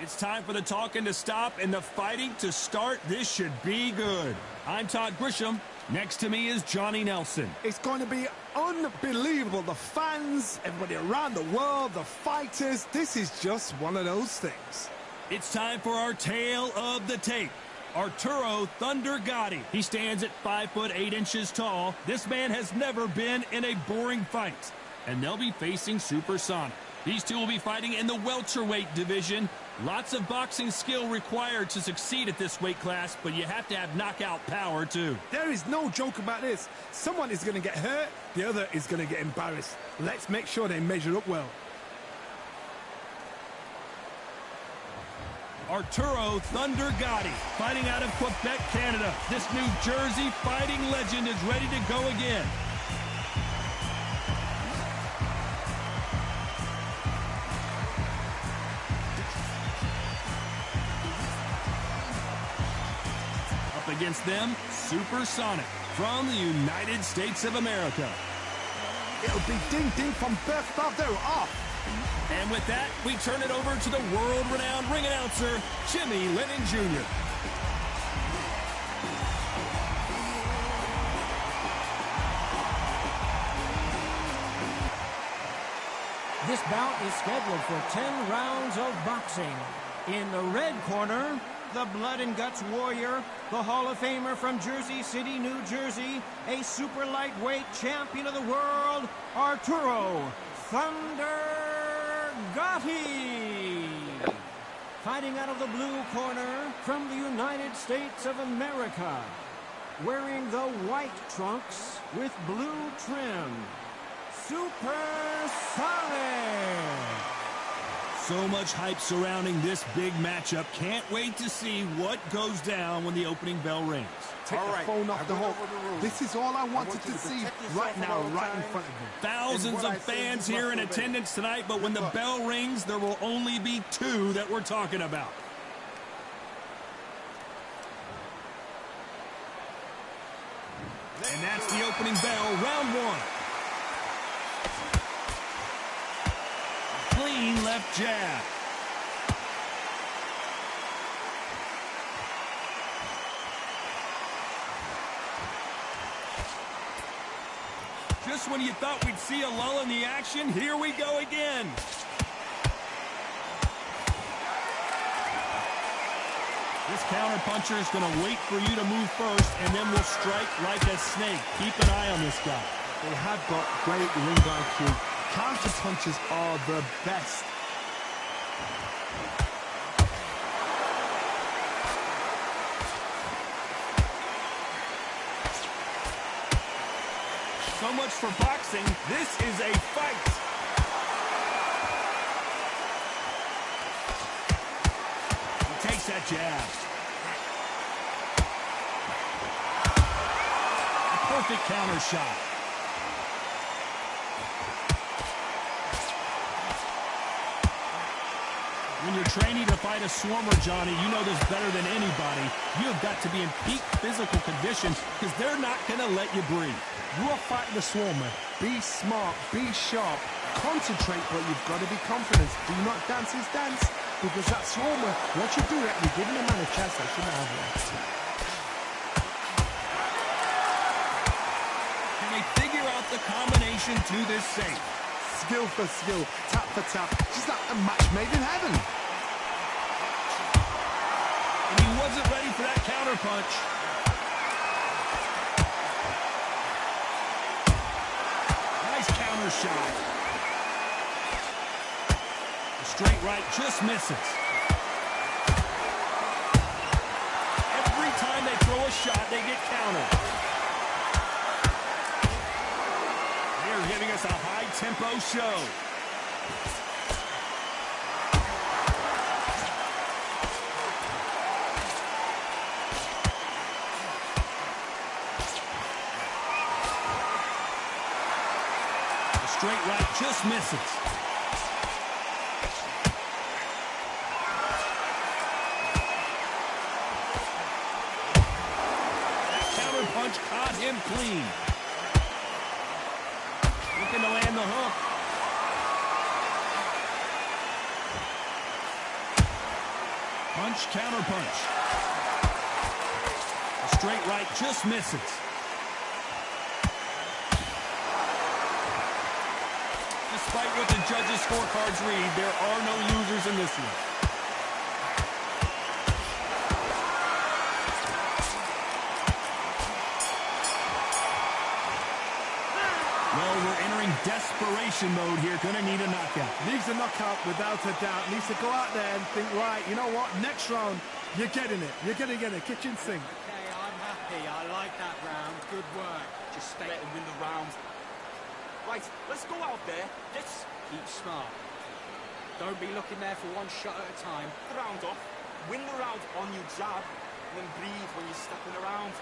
It's time for the talking to stop and the fighting to start. This should be good. I'm Todd Grisham. Next to me is Johnny Nelson. It's going to be unbelievable. The fans, everybody around the world, the fighters. This is just one of those things. It's time for our tale of the tape. Arturo Thunder Gotti. He stands at 5'8" tall. This man has never been in a boring fight. And they'll be facing Supersonic. These two will be fighting in the welterweight division. Lots of boxing skill required to succeed at this weight class, but you have to have knockout power too. There is no joke about this. Someone is going to get hurt, the other is going to get embarrassed. Let's make sure they measure up well. Arturo Thunder Gotti, fighting out of Quebec, Canada. This New Jersey fighting legend is ready to go again. Against them, Supersonic from the United States of America. It'll be ding-ding from birth Bardo off. And with that, we turn it over to the world-renowned ring announcer, Jimmy Lennon Jr. This bout is scheduled for 10 rounds of boxing. In the red corner, the blood and guts warrior, the Hall of Famer from Jersey City, New Jersey, a super lightweight champion of the world, Arturo Thunder Gotti. Fighting out of the blue corner from the United States of America, wearing the white trunks with blue trim, Supersonic. So much hype surrounding this big matchup. Can't wait to see what goes down when the opening bell rings. Take the phone off the hook. This is all I wanted to see right now, right in front of me. Thousands of fans here in attendance tonight, but when the bell rings, there will only be two that we're talking about. And that's the opening bell, round one. Clean left jab. Just when you thought we'd see a lull in the action, here we go again. This counterpuncher is going to wait for you to move first, and then will strike like a snake. Keep an eye on this guy. They have got great ring IQ. Counter punches are the best. So much for boxing. This is a fight. He takes that jab. A perfect counter shot. When you're training to fight a swarmer, Johnny, you know this better than anybody. You have got to be in peak physical condition because they're not going to let you breathe. You are fighting the swarmer. Be smart, be sharp, concentrate, but you've got to be confident. Do not dance his dance, because that swarmer, once you do it, you're giving a man a chance that shouldn't have one. Can they figure out the combination to this safe? Skill for skill, tap for tap, just like a match made in heaven. And he wasn't ready for that counter punch. Nice counter shot. The straight right just misses. Every time they throw a shot, they get countered. They're giving us a high-tempo show. The straight right just misses. That counter punch caught him clean. Looking to land the hook. Punch, counter punch. A straight right just misses. Despite what the judges' scorecards read, there are no losers in this one. Well, we're entering desperation mode here. Gonna need a knockout. Needs a knockout without a doubt. Needs to go out there and think, right, you know what? Next round, you're getting it. You're going to get it. Kitchen sink. Okay, I'm happy. I like that round. Good work. Just stay and win the round. Right, let's go out there. Let's keep smart. Don't be looking there for one shot at a time. the round off, win the round on your jab, and then breathe when you're stepping around.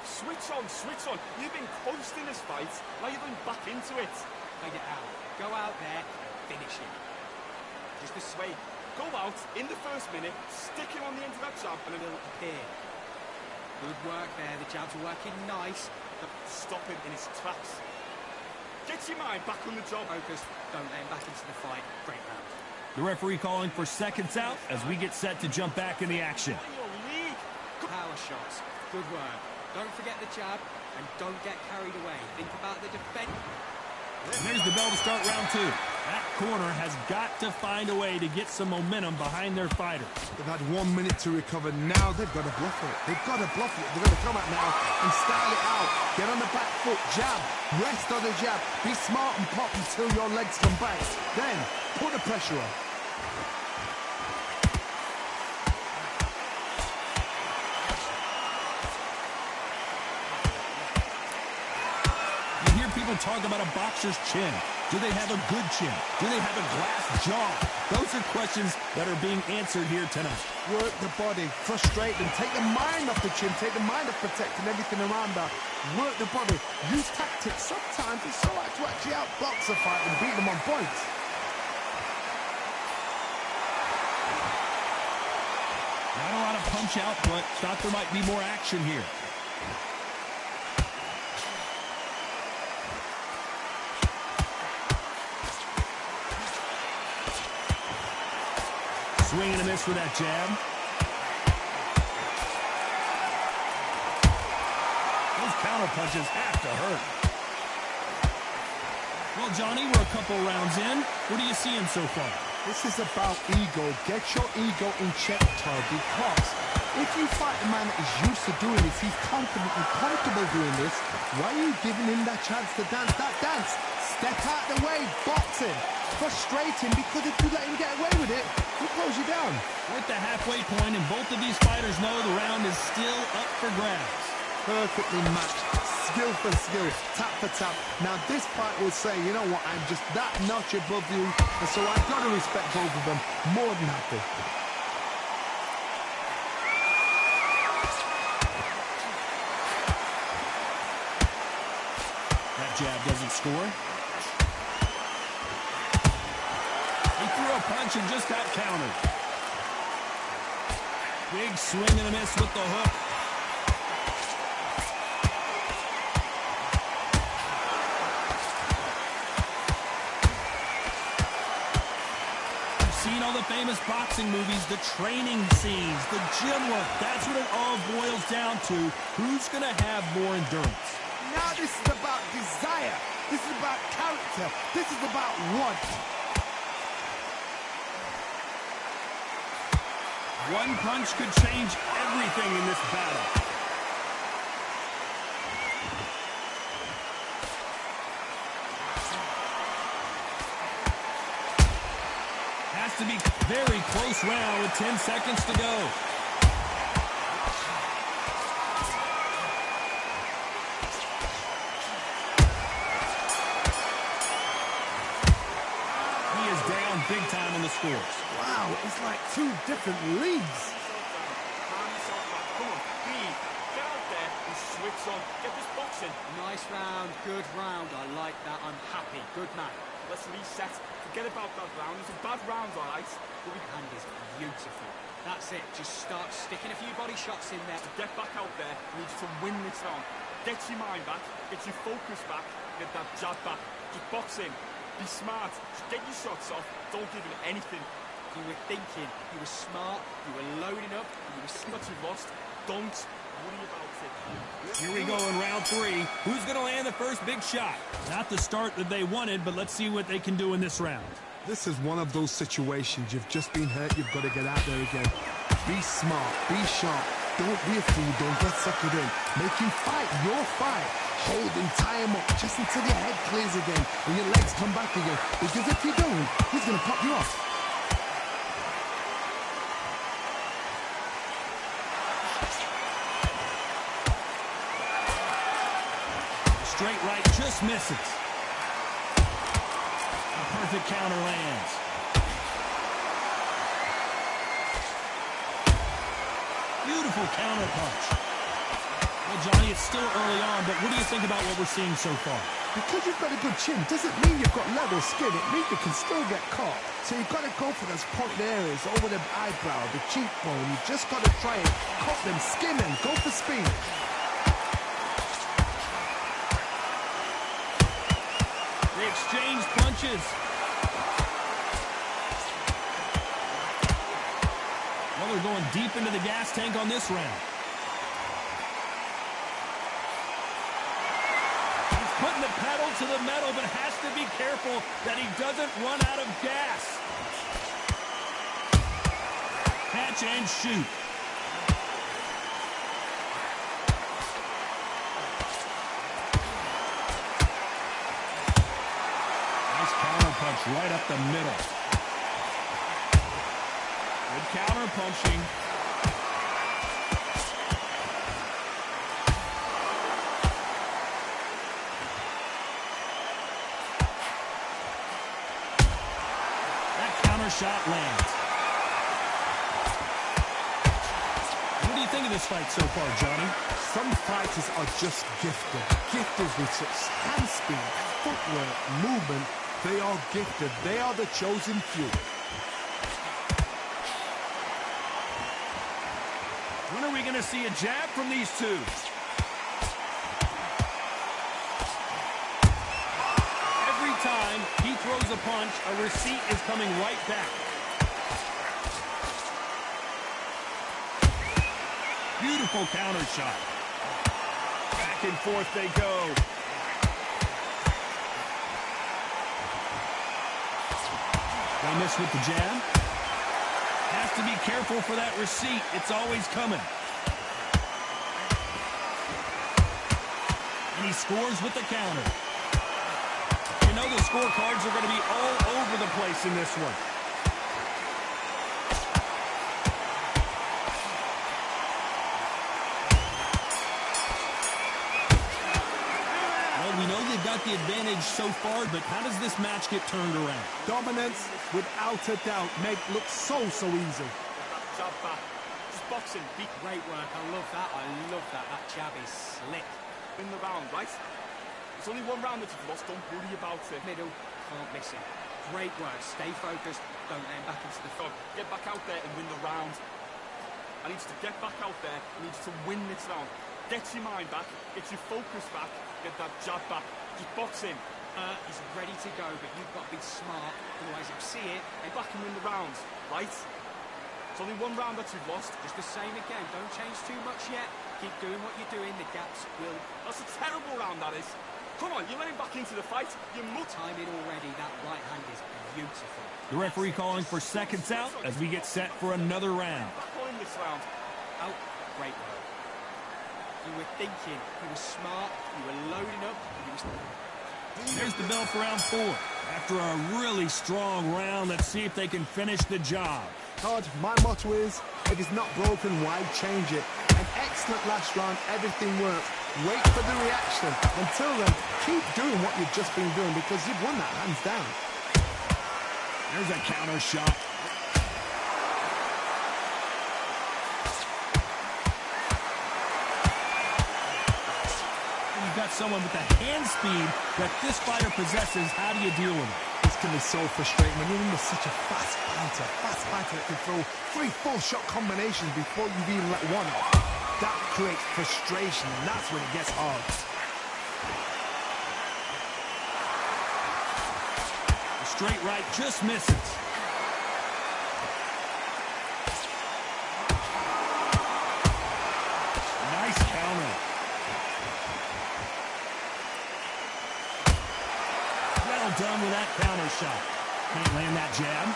Switch on, switch on. You've been coasting this fight. Now you're going back into it. Fade it out. Go out there, finish it. Just this way. Go out in the first minute, stick him on the end of that jab, and then Will appear. Good work there. The jabs are working nice. stop him in his tracks. Get your mind back on the job. Focus. Don't let him back into the fight. Great round. The referee calling for seconds out as we get set to jump back in the action. Your league. Power shots. Good work. Don't forget the jab, and don't get carried away. Think about the defense. And there's the bell to start round two. That corner has got to find a way to get some momentum behind their fighters. They've had 1 minute to recover. Now they've got to bluff it. They've got to bluff it. They're going to come out now and style it out. Get on the back foot, jab, rest on the jab. Be smart and pop until your legs come back. Then put the pressure on. People talk about a boxer's chin. Do they have a good chin? Do they have a glass jaw? Those are questions that are being answered here tonight. Work the body, frustrate them, take the mind off the chin, take the mind off protecting everything around her. Work the body, use tactics. Sometimes it's so hard to actually outbox a fight and beat them on points. Not a lot of punch output. Thought there might be more action here. Swing and a miss with that jab. Those counter punches have to hurt. Well, Johnny, we're a couple rounds in. What are you seeing so far? This is about ego. Get your ego in check, Todd, because if you fight a man that is used to doing this, he's confident and comfortable doing this, why are you giving him that chance to dance that dance? Step out the way, boxing. Frustrating, because if you let him get away with it, he'll close you down. We're at the halfway point, and both of these fighters know the round is still up for grabs. Perfectly matched, skill for skill, tap for tap. Now this fight will say, you know what, I'm just that notch above you, and so I've got to respect both of them more than happy. That jab doesn't score. He threw a punch and just got countered. Big swing and a miss with the hook. You've seen all the famous boxing movies, the training scenes, the gym work. That's what it all boils down to. Who's going to have more endurance? Now this is about desire. This is about character. This is about want. One punch could change everything in this battle. Has to be very close round with 10 seconds to go. He is down big time on the scores. Wow, it's like two different leagues. Calm yourself back. Come on, breathe. Get out there and switch on. Get this boxing. Nice round, good round. I like that. I'm happy. Good man. Let's reset. Forget about that round. It's a bad round, all right. But we Hand is beautiful. That's it. Just start sticking a few body shots in there. get back out there. We need to win this round. Get your mind back. Get your focus back. Get that jab back. Just box in. Be smart. Just get your shots off. Don't give him anything. You were thinking, you were smart, you were loading up, you were But you've lost. Don't worry about it. Here we go in round 3. Who's going to land the first big shot? Not the start that they wanted, but let's see what they can do in this round. This is one of those situations. You've just been hurt. You've got to get out there again. Be smart. Be sharp. Don't be a fool. Don't get suckered in. Make him fight your fight. Hold him, tie him up just until your head clears again and your legs come back again. Because if you don't, he's going to pop you off. Straight right just misses. A perfect counter lands. Beautiful counter punch. Well, Johnny, it's still early on, but what do you think about what we're seeing so far? Because you've got a good chin doesn't mean you've got level skin. It means you can still get caught. So you've got to go for those pointed areas over the eyebrow, the cheekbone. You've just got to try and cut them, skin them, go for speed. They exchange punches. Well, they're going deep into the gas tank on this round. He's putting the pedal to the metal, but has to be careful that he doesn't run out of gas. Catch and shoot. Punch right up the middle. Good counter punching. That counter shot lands. What do you think of this fight so far, Johnny? Some fighters are just gifted. Gifted with such hand speed, footwork, movement. They are gifted. They are the chosen few. When are we going to see a jab from these two? Every time he throws a punch, a receipt is coming right back. Beautiful counter shot. Back and forth they go. They miss with the jab. Has to be careful for that receipt. It's always coming. And he scores with the counter. You know the scorecards are going to be all over the place in this one. We know they've got the advantage so far, but how does this match get turned around? Dominance, without a doubt, make look so easy. Jab back. Just boxing. Beat. great work. I love that. I love that. That jab is slick. Win the round, right? It's only one round that you've lost. Don't worry about it. Middle, can't miss it. Great work. Stay focused. Don't let him back into the front. Get back out there and win the round. I need you to get back out there. I need you to win this round. Get your mind back. Get your focus back. Get that jab back. Just box him. He's ready to go, but you've got to be smart. Otherwise, he'll see it. Get back and win the round, right? It's only one round that you've lost. Just the same again. Don't change too much yet. Keep doing what you're doing. The gaps will... That's a terrible round, that is. Come on, you're letting back into the fight. You must... Time in already. That right hand is beautiful. The referee calling for seconds out as we get set for another round. Back on in this round. Oh, great work. You were thinking. You were smart. You were loading up. There's the bell for round 4. After a really strong round, let's see if they can finish the job. Todd, my motto is, if it's not broken, why change it? An excellent last round, everything worked. Wait for the reaction. Until then, keep doing what you've just been doing because you've won that hands down. There's a counter shot. You've got someone with the hand speed that this fighter possesses. How do you deal with it? This can be so frustrating when you're in such a fast fighter that can throw 3-4 shot combinations before you've even let one off. That creates frustration, and that's when it gets hard. The straight right just misses. that counter shot. Can't land that jab.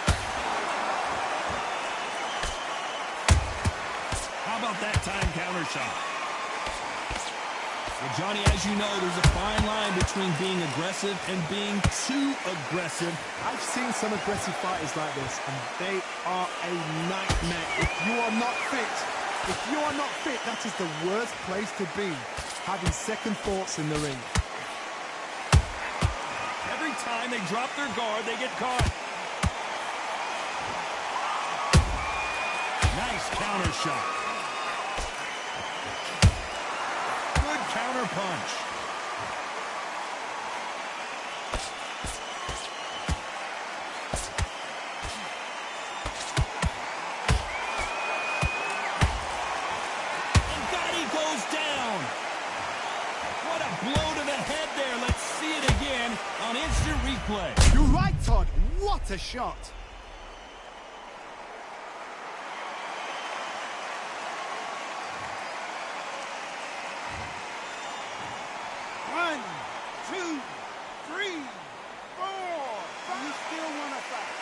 How about that time counter shot? Well, Johnny, as you know, there's a fine line between being aggressive and being too aggressive. I've seen some aggressive fighters like this, and they are a nightmare. If you are not fit, that is the worst place to be, having second thoughts in the ring. Every time they drop their guard, they get caught. Nice counter shot. Good counter punch. And Gotti goes down. What a blow to the head there. Let's see it again on instant replay. You're right, Todd. What a shot. One, two, three, four. You still want to fight?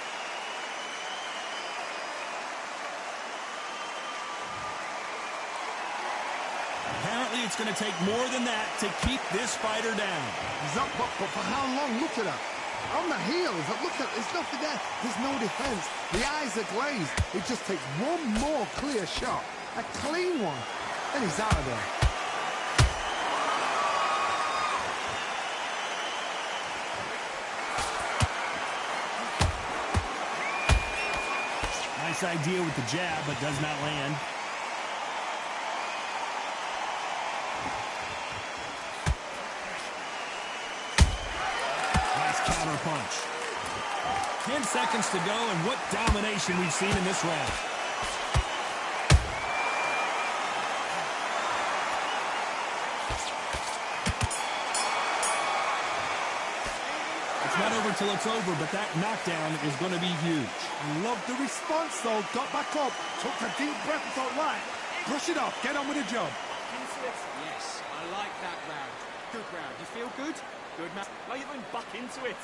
Apparently, it's going to take more than that to keep this fighter down. He's up, but for how long? Look at that. On the heels, look at, there's nothing there. There's no defense. The eyes are glazed. It just takes one more clear shot. A clean one. And he's out of there. Nice idea with the jab, but does not land. Nice counter punch. 10 seconds to go, and what domination we've seen in this round. It's not over till it's over, but that knockdown is going to be huge. Love the response, though. Got back up. Took a deep breath and thought, right, brush it off. Get on with the job. Into it. Yes, I like that round. Good round. You feel good? Good, man. Now you're going back into it.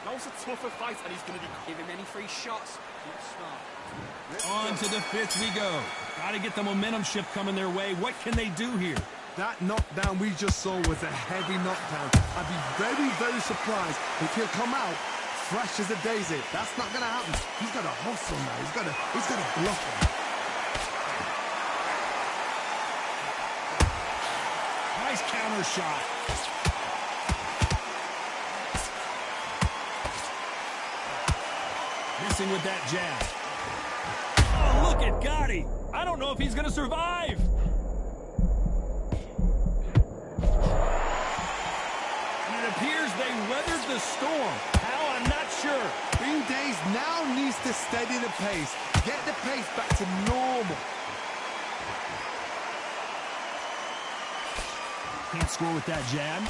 Now it's a tougher fight, and he's going to be... Give him any free shots. Keep smart. On to the fifth we go. Got to get the momentum shift coming their way. What can they do here? That knockdown we just saw was a heavy knockdown. I'd be very, very surprised if he'll come out fresh as a daisy. That's not going to happen. He's got to hustle now. He's got to bluff him. Nice counter shot. Missing with that jab. Oh, look at Gotti. I don't know if he's going to survive. And it appears they weathered the storm. How, I'm not sure. Bing Days now needs to steady the pace. Get the pace back to normal. Can't score with that jab.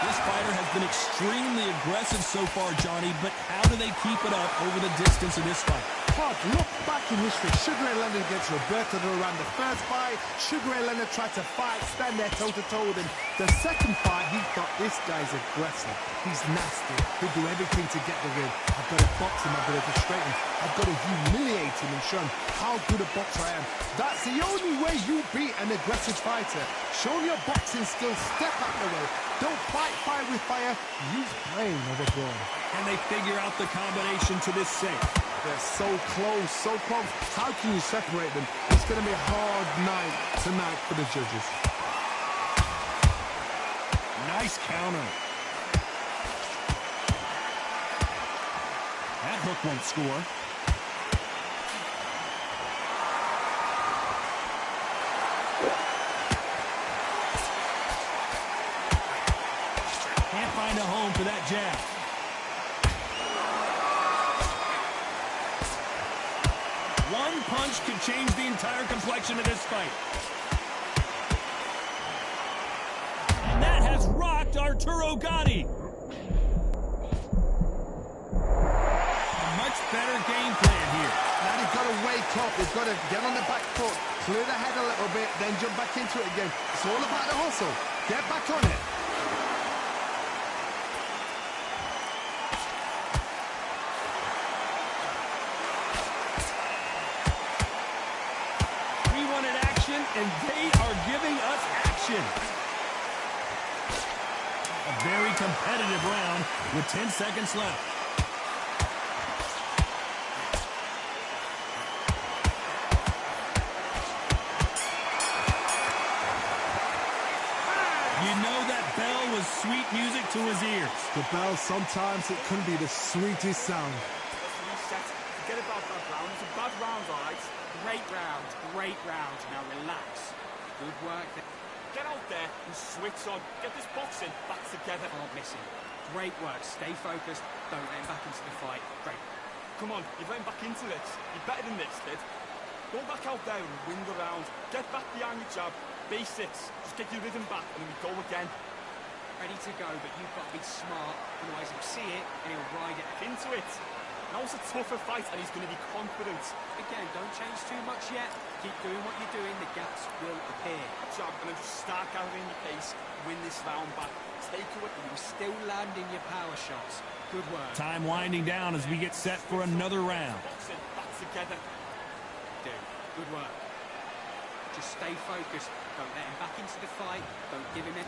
This fighter has been extremely aggressive so far, Johnny, but how do they keep it up over the distance of this fight? Todd, look back in history. Sugar Ray Leonard against Roberto Duran. The first fight, Sugar Ray Leonard tried to fight, stand there toe-to-toe with him. The second fight, he thought, this guy's aggressive. He's nasty. He'll do everything to get the win. I've got to box him. I've got to frustrate him. I've got to humiliate him and show him how good a boxer I am. That's the only way you beat an aggressive fighter. Show him your boxing skills. Step out the way. Don't fight fire with fire. Use brain over brawn. Can they figure out the combination to this safe? They're so close, so close. How can you separate them? It's going to be a hard night tonight for the judges. Nice counter. That hook won't score. Can't find a home for that jab. One punch could change the entire complexion of this fight. And that has rocked Arturo Gotti. A much better game plan here. Now they've got to wake top. They've got to get on the back foot, clear the head a little bit, then jump back into it again. It's all about the hustle. Get back on it. We wanted action, and they are giving us action. A very competitive round with 10 seconds left. You know that bell was sweet music to his ears. The bell, sometimes it can be the sweetest sound. Let's reset. Forget about that round. It's a bad round, all right? Great round, great round. Now relax. Good work. Get out there and switch on. Get this boxing back together. Can't miss him. Great work. Stay focused. Don't let him back into the fight. Great. Come on, you're getting back into this. You're better than this, kid. Go back out there and win the round. Get back behind your jab. Basics. Just get your rhythm back and then we go again. Ready to go, but you've got to be smart. Otherwise he'll see it and he'll ride it. Into it. Now it's a tougher fight and he's going to be confident. Again, don't change too much yet. Keep doing what you're doing. The gaps will appear. Jab and then just start gathering your pace. Win this round back. Take away. You're still landing your power shots. Good work. Time winding down as we get set for another round. Boxing back together. Good work. Just stay focused. Don't let him back into the fight. Don't give him it.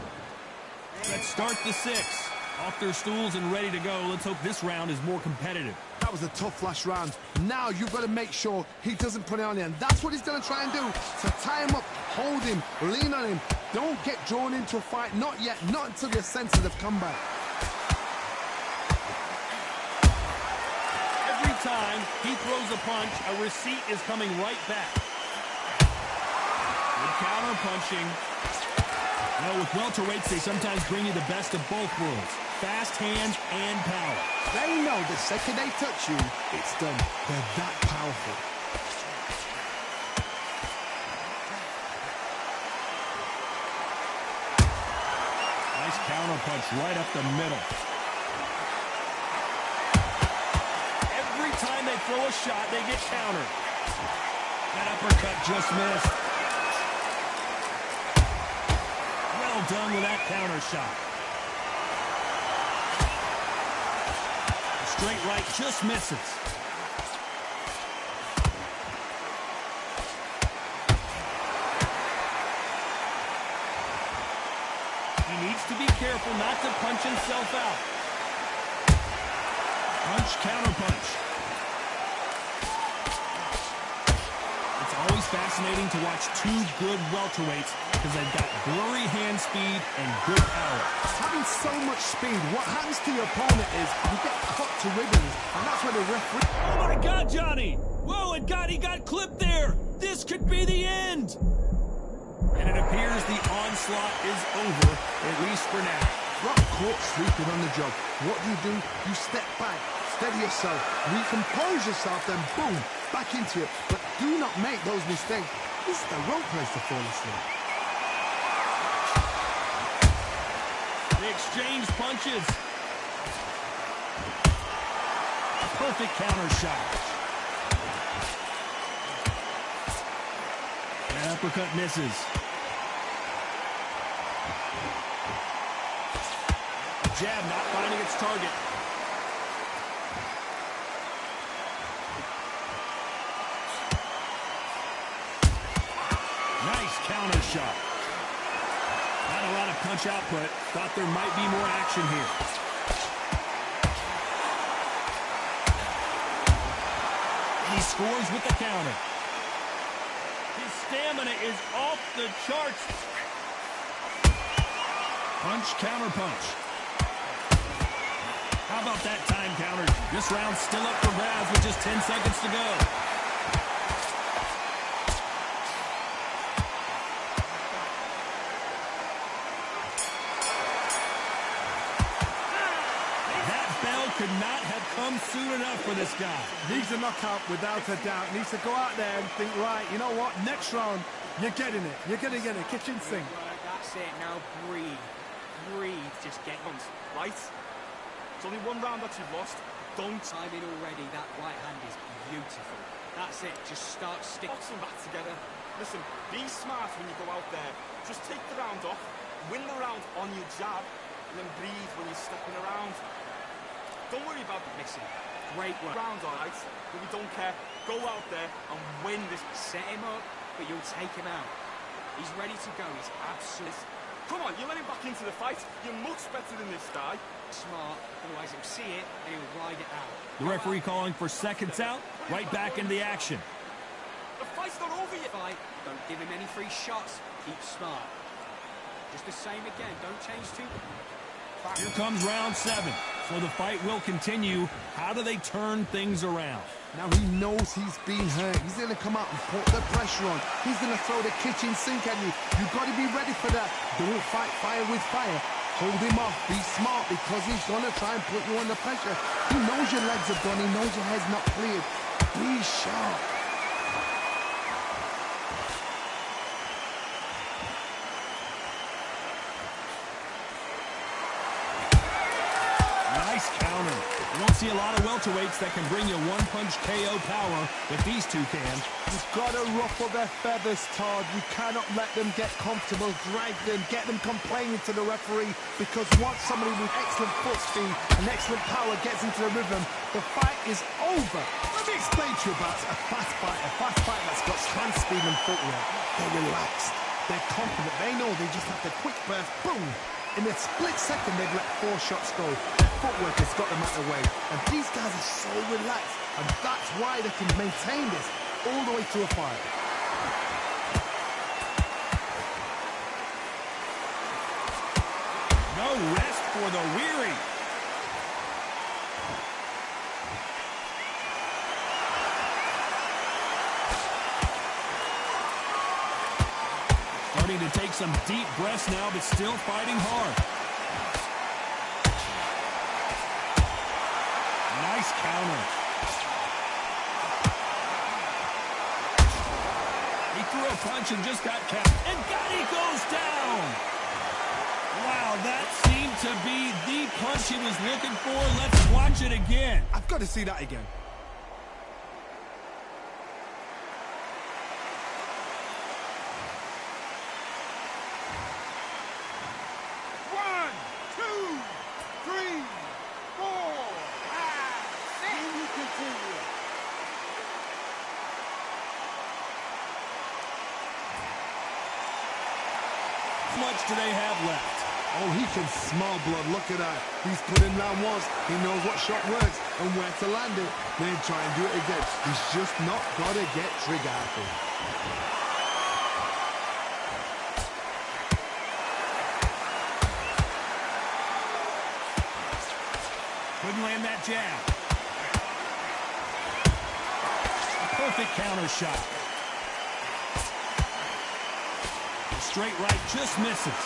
Let's start the 6. Off their stools and ready to go. Let's hope this round is more competitive. That was a tough last round. Now you've got to make sure he doesn't put it on you. And that's what he's going to try and do. So tie him up, hold him, lean on him. Don't get drawn into a fight. Not yet. Not until your senses have come back. Every time he throws a punch, a receipt is coming right back. Good counter punching. You know, with welterweights, they sometimes bring you the best of both worlds. Fast hands and power. They know the second they touch you, it's done. They're that powerful. Nice counter punch right up the middle. Every time they throw a shot, they get countered. That uppercut just missed. Well done with that counter shot. Straight right just misses. He needs to be careful not to punch himself out. Punch, counter punch. It's always fascinating to watch two good welterweights because they've got blurry hand speed and good power. Having so much speed, what happens to your opponent is you get cut to ribbons, and that's where the referee... Oh my God, Johnny! Whoa, he got clipped there! This could be the end! And it appears the onslaught is over, at least for now. Brook caught sleeping on the job. What do? You step back, steady yourself, recompose yourself, then boom, back into it. But do not make those mistakes. This is the wrong place to fall asleep. They exchange punches. A perfect counter shot. That uppercut misses. Jab not finding its target. Nice counter shot. Not a lot of punch output. Thought there might be more action here. He scores with the counter. His stamina is off the charts. Punch, counter punch. How about that time counter? This round's still up for grabs with just 10 seconds to go. That bell could not have come soon enough for this guy. Needs a knockout without a doubt. Needs to go out there and think, right, you know what? Next round, you're getting it. You're going to get a kitchen sink. That's it. Now breathe. Breathe. Just get on. Right? It's only one round that you've lost. Don't. Timing already. That right hand is beautiful. That's it. Just start sticking. Box them back together. Listen, be smart when you go out there. Just take the round off, win the round on your jab, and then breathe when you're stepping around. Don't worry about missing. Great work. Round, all right, but we don't care. Go out there and win this. Set him up, but you'll take him out. He's ready to go. He's absolutely... Come on, you let him back into the fight. You're much better than this guy. Smart, otherwise he'll see it and he'll ride it out. The referee calling for seconds out, right back into the action. The fight's not over yet. Fight, don't give him any free shots. Keep smart. Just the same again. Don't change too. Here comes round 7. So the fight will continue. How do they turn things around? Now he knows he's been hurt. He's going to come out and put the pressure on. He's going to throw the kitchen sink at you. You've got to be ready for that. Don't fight fire with fire. Hold him off. Be smart because he's going to try and put you under pressure. He knows your legs are gone. He knows your head's not cleared. Be sharp. Nice counter. You don't see a lot of welterweights that can bring you one-punch KO power, but these two can. You've got to ruffle their feathers, Todd. You cannot let them get comfortable, drag them, get them complaining to the referee, because once somebody with excellent foot speed and excellent power gets into the rhythm, the fight is over. Let me explain to you about a fast fight that's got hand speed and footwork. They're relaxed. They're confident. They know they just have to quick burst, boom. In a split second, they've let 4 shots go. Their footwork has got them out of the way. And these guys are so relaxed. And that's why they can maintain this all the way to a fight. No rest for the weary. Starting to take some deep breaths now, but still fighting hard. Nice counter. He threw a punch and just got capped. And Gotti goes down. Wow, that seemed to be the punch he was looking for. Let's watch it again. I've got to see that again. How much do they have left? Oh, he can smell blood. Look at that. He's put in round once. He knows what shot works and where to land it. Then try and do it again. He's just not got to get trigger happy. Couldn't land that jab. A perfect counter shot. Straight right just misses.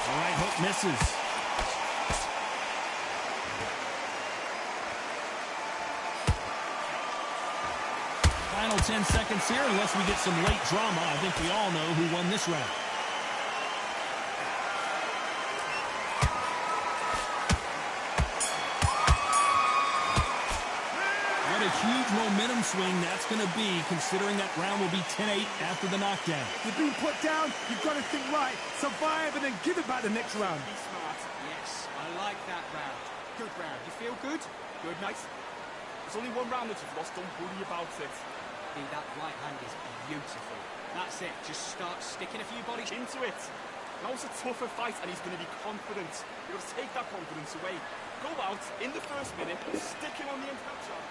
All right, hook misses. Final 10 seconds here, unless we get some late drama. I think we all know who won this round. Huge momentum swing that's going to be, considering that round will be 10-8 after the knockdown. You've been put down, you've got to think right, survive, and then give it back the next round. Be smart. Yes, I like that round. Good round. You feel good? Good, mate. There's only one round that you've lost. Don't worry about it. That right hand is beautiful. That's it. Just start sticking a few bodies into it. Now it's a tougher fight, and he's going to be confident. You've got to take that confidence away. Go out in the first minute, stick him on the inside shot.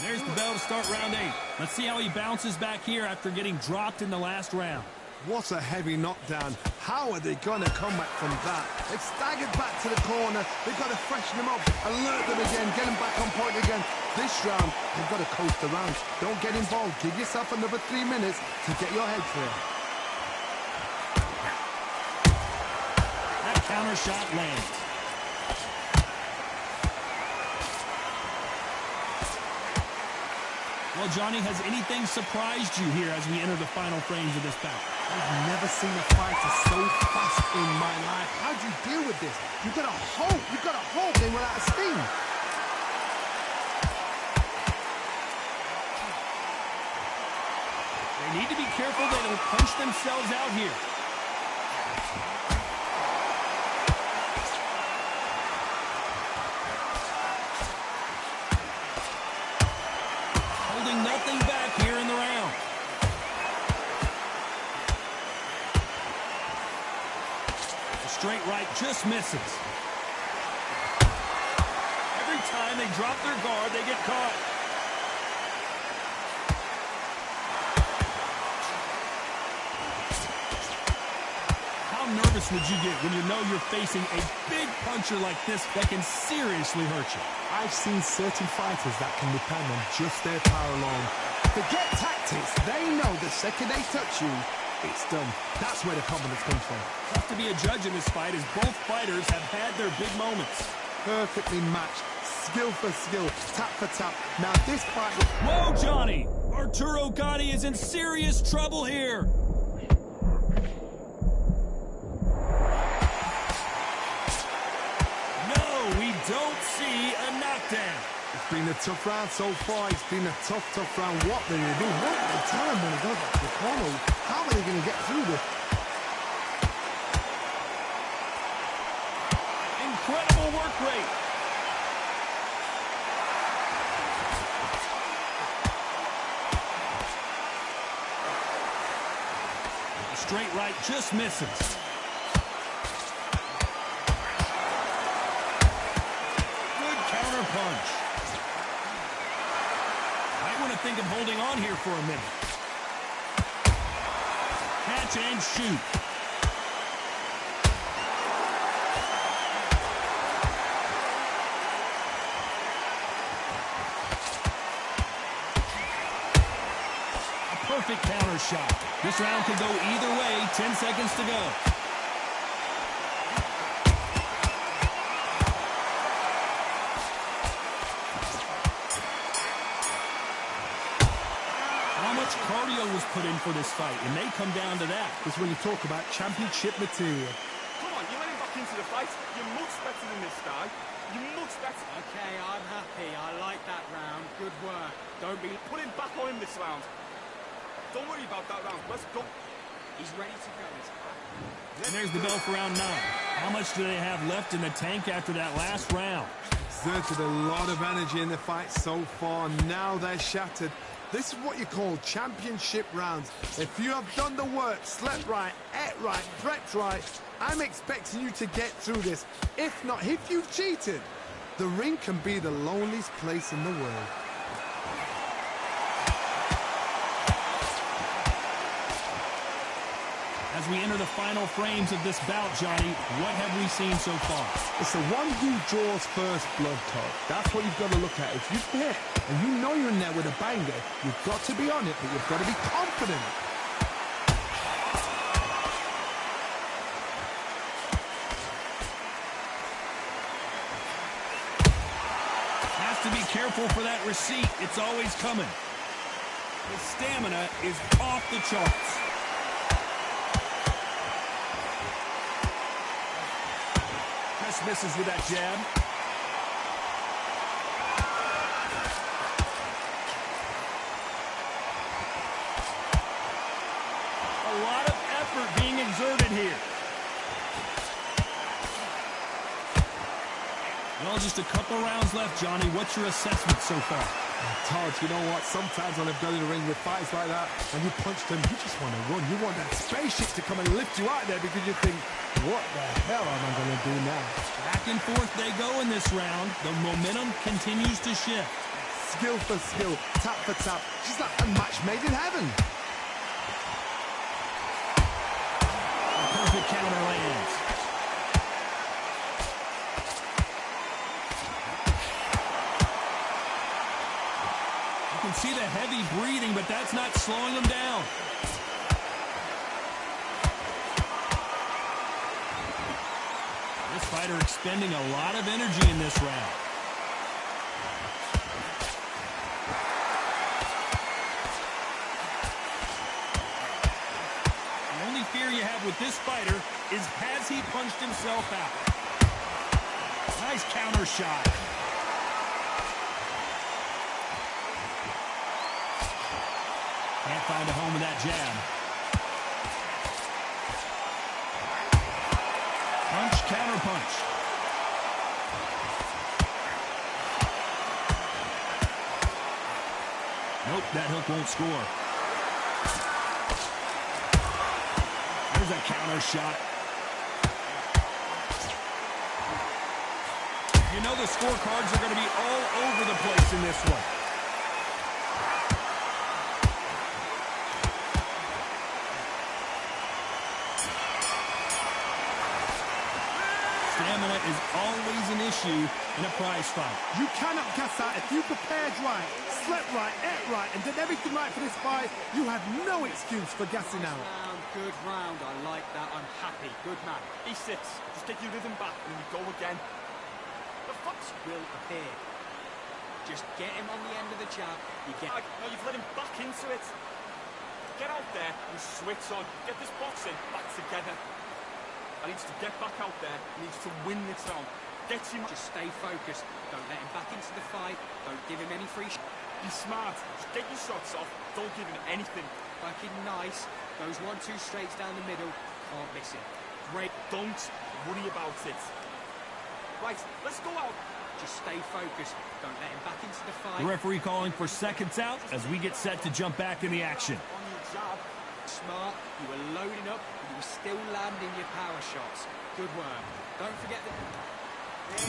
There's the bell to start round 8. Let's see how he bounces back here after getting dropped in the last round. What a heavy knockdown. How are they going to come back from that? They've staggered back to the corner. They've got to freshen them up, alert them again, get them back on point again. This round, they've got to coast the round. Don't get involved. Give yourself another 3 minutes to get your head clear. That counter shot lands. Well, Johnny, has anything surprised you here as we enter the final frames of this bout? I've never seen a fighter so fast in my life. How do you deal with this? You've got to hope they run out of steam. They need to be careful they don't punch themselves out here. Holding nothing back here in the round. The straight right just misses. Every time they drop their guard, they get caught. How nervous would you get when you know you're facing a big puncher like this that can seriously hurt you? I've seen certain fighters that can depend on just their power alone. Forget tactics. They know the second they touch you, it's done. That's where the confidence comes from. Tough to be a judge in this fight as both fighters have had their big moments. Perfectly matched. Skill for skill. Tap for tap. Now this fight... Whoa, Johnny! Arturo Gatti is in serious trouble here. No, we don't see a knockdown. It's been a tough round so far. It's been a tough round. What are they doing? What are they telling when it goes back to the corner? How are they going to get through this? Incredible work rate. The straight right just misses. Good counter punch. Might want to think of holding on here for a minute. Catch and shoot. Perfect counter shot. This round could go either way. 10 seconds to go. How much cardio was put in for this fight? It may come down to that. It's when you talk about championship material. Come on, you let him back into the fight. You're much better than this guy. You're much better. Okay, I'm happy. I like that round. Good work. Don't be... Put him back on him this round. Don't worry about that round. Let's go. He's ready to go. And there's the bell for round 9. How much do they have left in the tank after that last round? Exerted a lot of energy in the fight so far. Now they're shattered. This is what you call championship rounds. If you have done the work, slept right, ate right, prepped right, I'm expecting you to get through this. If not, if you've cheated, the ring can be the loneliest place in the world. As we enter the final frames of this bout, Johnny, what have we seen so far? It's the one who draws first blood, Todd. That's what you've got to look at. If you've hit and you know you're in there with a banger, you've got to be on it, but you've got to be confident. Has to be careful for that receipt. It's always coming. His stamina is off the charts. Misses with that jab. A lot of effort being exerted here. Well, just a couple rounds left, Johnny. What's your assessment so far? Todd, you know what? Sometimes when I've done in the ring with fights like that, and you punch them, you just want to run. You want that spaceship to come and lift you out there because you think, what the hell am I going to do now? Back and forth they go in this round. The momentum continues to shift. Skill for skill, tap for tap. Just like a match made in heaven. A perfect counter lands. You can see the heavy breathing, but that's not slowing him down. This fighter expending a lot of energy in this round. The this fighter is, has he punched himself out? Nice counter shot. Can't find a home with that jab. Punch, counter punch. Nope, that hook won't score. There's a counter shot. You know the scorecards are going to be all over the place in this one. Stamina is always an issue in a prize fight. You cannot gas out. If you prepared right, slept right, ate right, and did everything right for this fight, you have no excuse for gassing out. Good round. I like that. I'm happy. Good man. He sits. Just get your rhythm back and then you go again. The fox will appear. Just get him on the end of the jab. You get. No, you've let him back into it. Get out there and switch on. Get this boxing back together. He needs to get back out there. He needs to win this round. Get him. Just stay focused. Don't let him back into the fight. Don't give him any free. Be smart. Just get your shots off. Don't give him anything. Working nice. Those 1-2 straights down the middle. Can't miss him. Great. Don't worry about it. Right, let's go out. Just stay focused. Don't let him back into the fight. The referee calling for seconds out as we get set to jump back in the action. On your jab. Smart. You were loading up, but you were still landing your power shots. Good work. Don't forget the...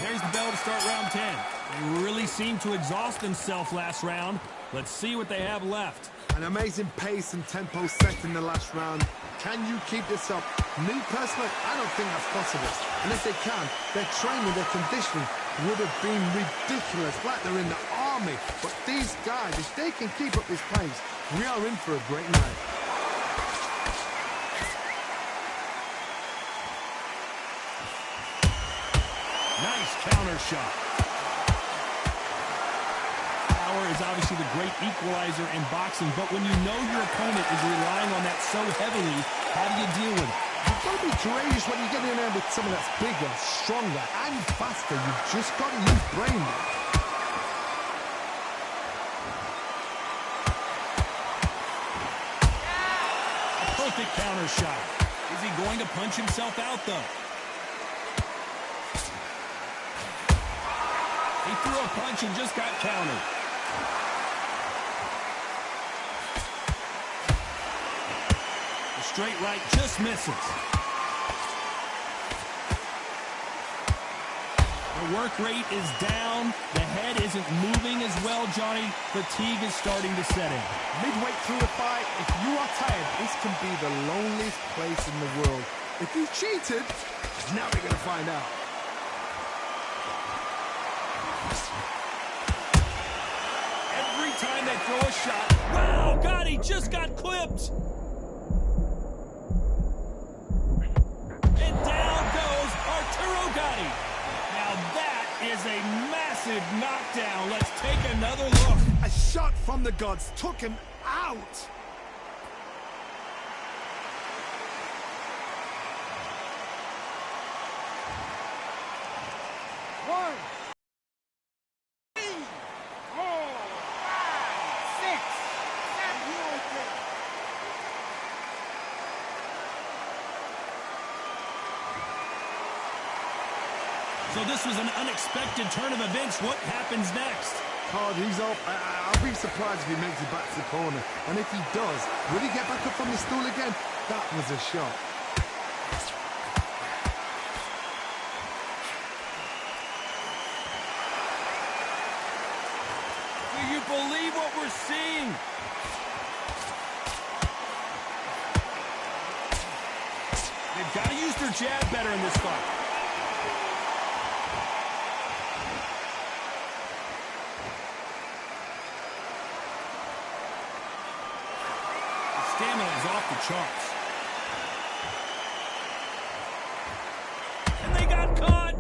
There's the bell to start round 10. They really seemed to exhaust themselves last round. Let's see what they have left. An amazing pace and tempo set in the last round. Can you keep this up? Me personally, I don't think that's possible. And if they can, their training, their conditioning would have been ridiculous, like they're in the army. But these guys, if they can keep up this pace, we are in for a great night. Nice counter shot. Power is obviously the great equalizer in boxing, but when you know your opponent is relying on that so heavily, how do you deal with it? You've got to be courageous when you get in there with someone that's bigger, stronger, and faster. You've just got to use brain. A perfect counter shot. Is he going to punch himself out, though? He threw a punch and just got countered. The straight right just misses. The work rate is down. The head isn't moving as well, Johnny. Fatigue is starting to set in. Midway through the fight, if you are tired, this can be the loneliest place in the world. If you cheated, now we're going to find out. Every time they throw a shot, wow, God, he just got clipped. And down goes Arturo Gatti. Now that is a massive knockdown. Let's take another look. A shot from the gods took him out. One, 3, 4, 5, 6, 7. So this was an unexpected turn of events. What happens next? Card, he's up. I'll be surprised if he makes it back to the corner. And if he does, will he get back up from the stool again? That was a shot. Do you believe what we're seeing? They've got to use their jab better in this fight. Stamina is off the charts. And they got caught.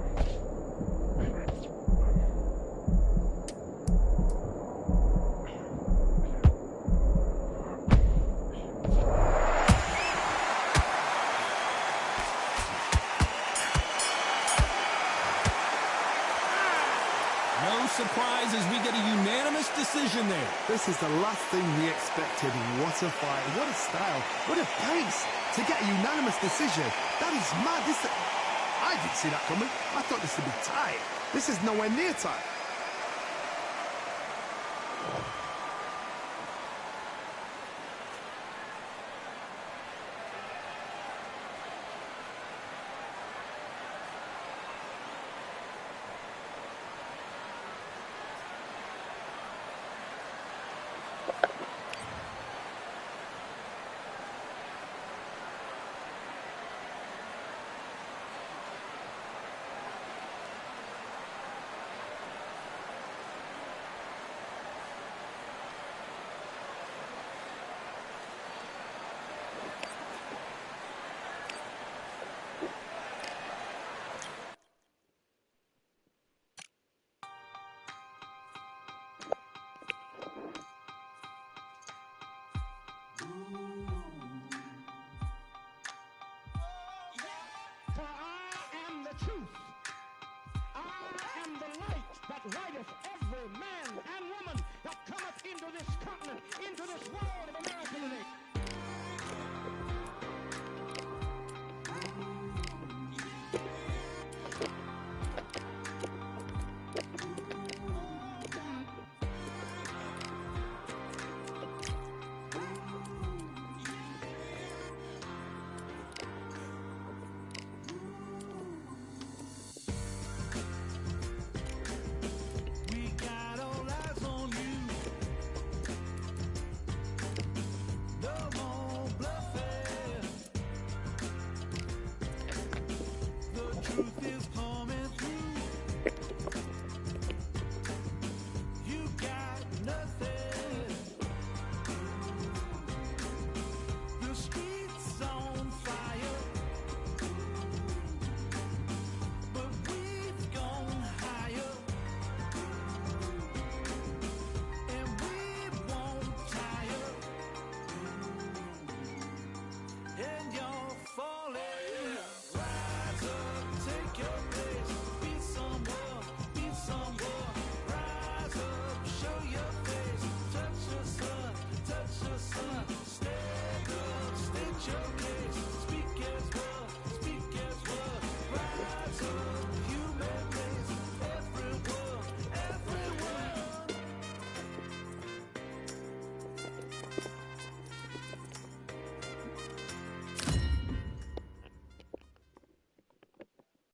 get a unanimous decision there. This is the last thing we expected. What a fight, what a style, what a pace to get a unanimous decision. That is mad. I didn't see that coming. I thought this would be tight. This is nowhere near tight. For I am the truth. I am the light that lighteth every man and woman that cometh into this continent, into this world of America today.